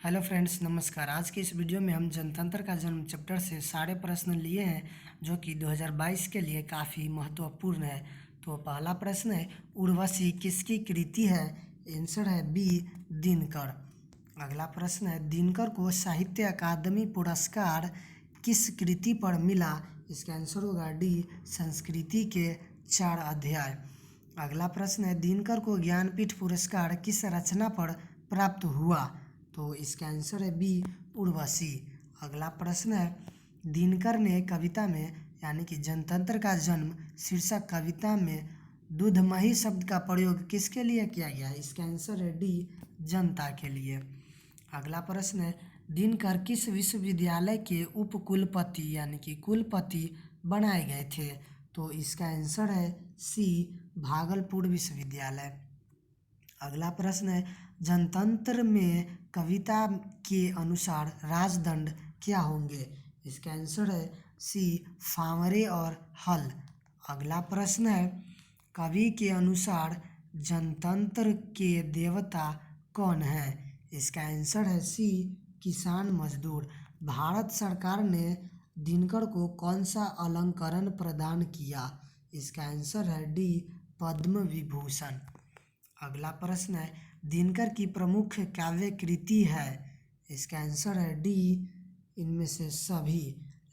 Hello friends, नमस्कार। आज की इस वीडियो में हम जनतंत्र का जन्म चैप्टर से सारे प्रश्न लिए हैं जो कि 2022 के लिए काफ़ी महत्वपूर्ण है। तो पहला प्रश्न है, उर्वशी किसकी कृति है? आंसर है बी, दिनकर। अगला प्रश्न है, दिनकर को साहित्य अकादमी पुरस्कार किस कृति पर मिला? इसका आंसर होगा डी, संस्कृति के 4 अध्याय। अगला प्रश्न है, दिनकर को ज्ञानपीठ पुरस्कार किस रचना पर प्राप्त हुआ? तो इसका आंसर है बी, उर्वशी। अगला प्रश्न है, दिनकर ने कविता में यानी कि जनतंत्र का जन्म शीर्षक कविता में दूधमही शब्द का प्रयोग किसके लिए किया गया है? इसका आंसर है डी, जनता के लिए। अगला प्रश्न है, दिनकर किस विश्वविद्यालय के उपकुलपति यानी कि कुलपति बनाए गए थे? तो इसका आंसर है सी, भागलपुर विश्वविद्यालय। अगला प्रश्न है, जनतंत्र में कविता के अनुसार राजदंड क्या होंगे? इसका आंसर है सी, फावरे और हल। अगला प्रश्न है, कवि के अनुसार जनतंत्र के देवता कौन है? इसका आंसर है सी, किसान मजदूर। भारत सरकार ने दिनकर को कौन सा अलंकरण प्रदान किया? इसका आंसर है डी, पद्म विभूषण। अगला प्रश्न है, दिनकर की प्रमुख काव्य कृति है? इसका आंसर है डी, इनमें से सभी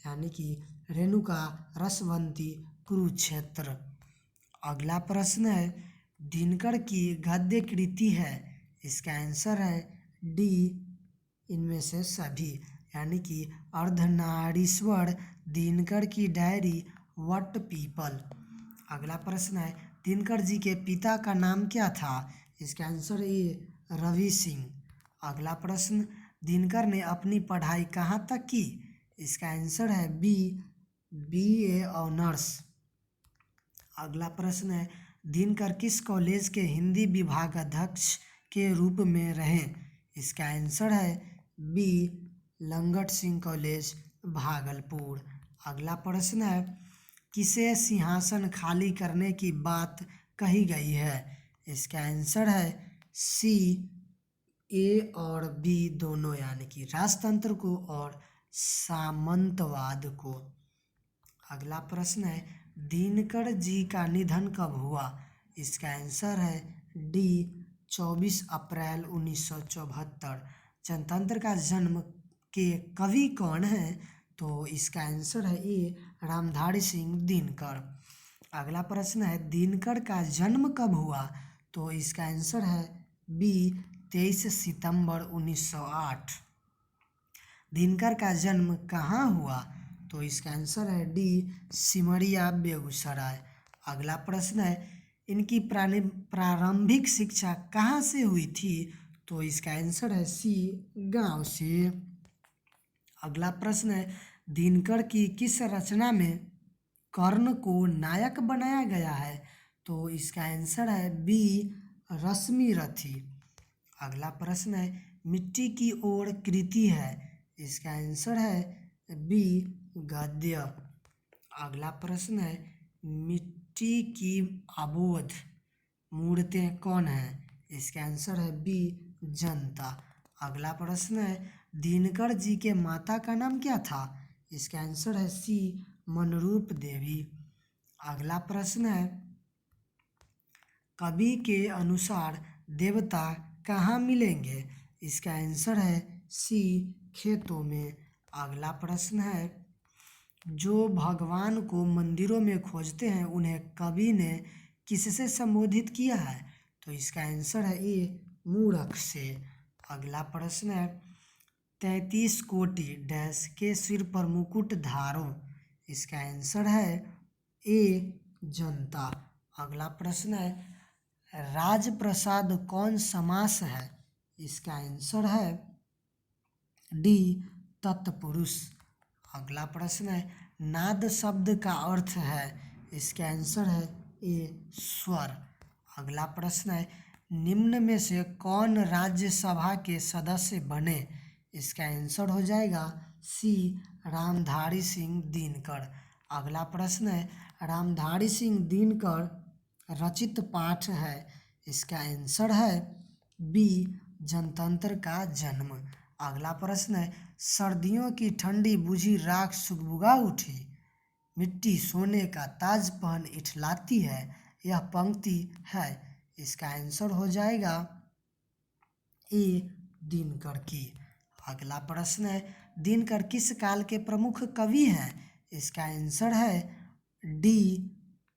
यानी कि रेणुका, रसवंती, कुरुक्षेत्र। अगला प्रश्न है, दिनकर की गद्य कृति है? इसका आंसर है डी, इनमें से सभी यानी कि अर्धनारीश्वर, दिनकर की डायरी, वट पीपल। अगला प्रश्न है, दिनकर जी के पिता का नाम क्या था? इसका आंसर ए, रवि सिंह। अगला प्रश्न, दिनकर ने अपनी पढ़ाई कहाँ तक की? इसका आंसर है बी, BA ऑनर्स। अगला प्रश्न है, दिनकर किस कॉलेज के हिंदी विभागाध्यक्ष के रूप में रहे? इसका आंसर है बी, लंगट सिंह कॉलेज, भागलपुर। अगला प्रश्न है, किसे सिंहासन खाली करने की बात कही गई है? इसका आंसर है सी, ए और बी दोनों यानी कि राजतंत्र को और सामंतवाद को। अगला प्रश्न है, दिनकर जी का निधन कब हुआ? इसका आंसर है डी, 24 अप्रैल 1974। जनतंत्र का जन्म के कवि कौन है? तो इसका आंसर है ए, रामधारी सिंह दिनकर। अगला प्रश्न है, दिनकर का जन्म कब हुआ? तो इसका आंसर है बी, 23 सितंबर 1908। दिनकर का जन्म कहाँ हुआ? तो इसका आंसर है डी, सिमरिया, बेगूसराय। अगला प्रश्न है, इनकी प्रारंभिक शिक्षा कहाँ से हुई थी? तो इसका आंसर है सी, गांव से। अगला प्रश्न है, दिनकर की किस रचना में कर्ण को नायक बनाया गया है? तो इसका आंसर है बी, रश्मिरथी। अगला प्रश्न है, मिट्टी की ओर कृति है? इसका आंसर है बी, गद्य। अगला प्रश्न है, मिट्टी की अबोध मूर्तें कौन है? इसका आंसर है बी, जनता। अगला प्रश्न है, दिनकर जी के माता का नाम क्या था? इसका आंसर है सी, मनरूप देवी। अगला प्रश्न है, कवि के अनुसार देवता कहाँ मिलेंगे? इसका आंसर है सी, खेतों में। अगला प्रश्न है, जो भगवान को मंदिरों में खोजते हैं उन्हें कवि ने किससे संबोधित किया है? तो इसका आंसर है ए, मूर्ख से। अगला प्रश्न है, 33 कोटि डैश के सिर पर मुकुट धारो? इसका आंसर है ए, जनता। अगला प्रश्न है, राजप्रसाद कौन समास है? इसका आंसर है डी, तत्पुरुष। अगला प्रश्न है, नाद शब्द का अर्थ है? इसका आंसर है ए, स्वर। अगला प्रश्न है, निम्न में से कौन राज्यसभा के सदस्य बने? इसका आंसर हो जाएगा सी, रामधारी सिंह दिनकर। अगला प्रश्न है, रामधारी सिंह दिनकर रचित पाठ है? इसका आंसर है बी, जनतंत्र का जन्म। अगला प्रश्न है, सर्दियों की ठंडी बुझी राख सुगबुगा उठी, मिट्टी सोने का ताज पहन इठलाती है, यह पंक्ति है। इसका आंसर हो जाएगा ए दिनकर की। अगला प्रश्न है, दिनकर किस काल के प्रमुख कवि हैं? इसका आंसर है डी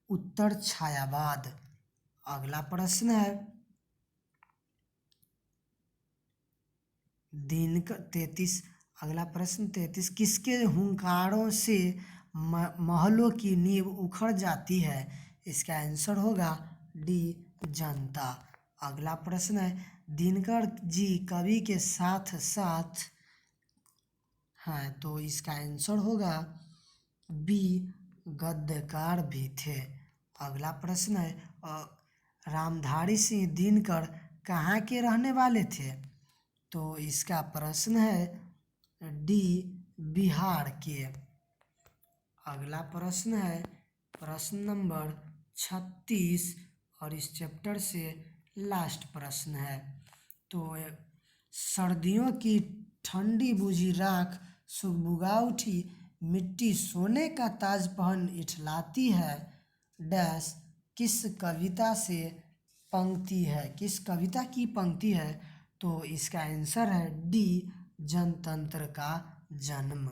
उत्तर छायावाद। अगला प्रश्न है, दिनकर 33। अगला प्रश्न 33, किसके हुंकारों से महलों की नींव उखड़ जाती है? इसका आंसर होगा डी जनता। अगला प्रश्न है, दिनकर जी कवि के साथ साथ हैं, तो इसका आंसर होगा बी गद्यकार भी थे। अगला प्रश्न है, रामधारी सिंह दिनकर कहाँ के रहने वाले थे? तो इसका प्रश्न है डी बिहार के। अगला प्रश्न है प्रश्न नंबर 36 और इस चैप्टर से लास्ट प्रश्न है। तो सर्दियों की ठंडी बुझी राख सुगबुगा उठी, मिट्टी सोने का ताज पहन इठलाती है, डैश किस कविता से पंक्ति है, किस कविता की पंक्ति है? तो इसका आंसर है डी जनतंत्र का जन्म।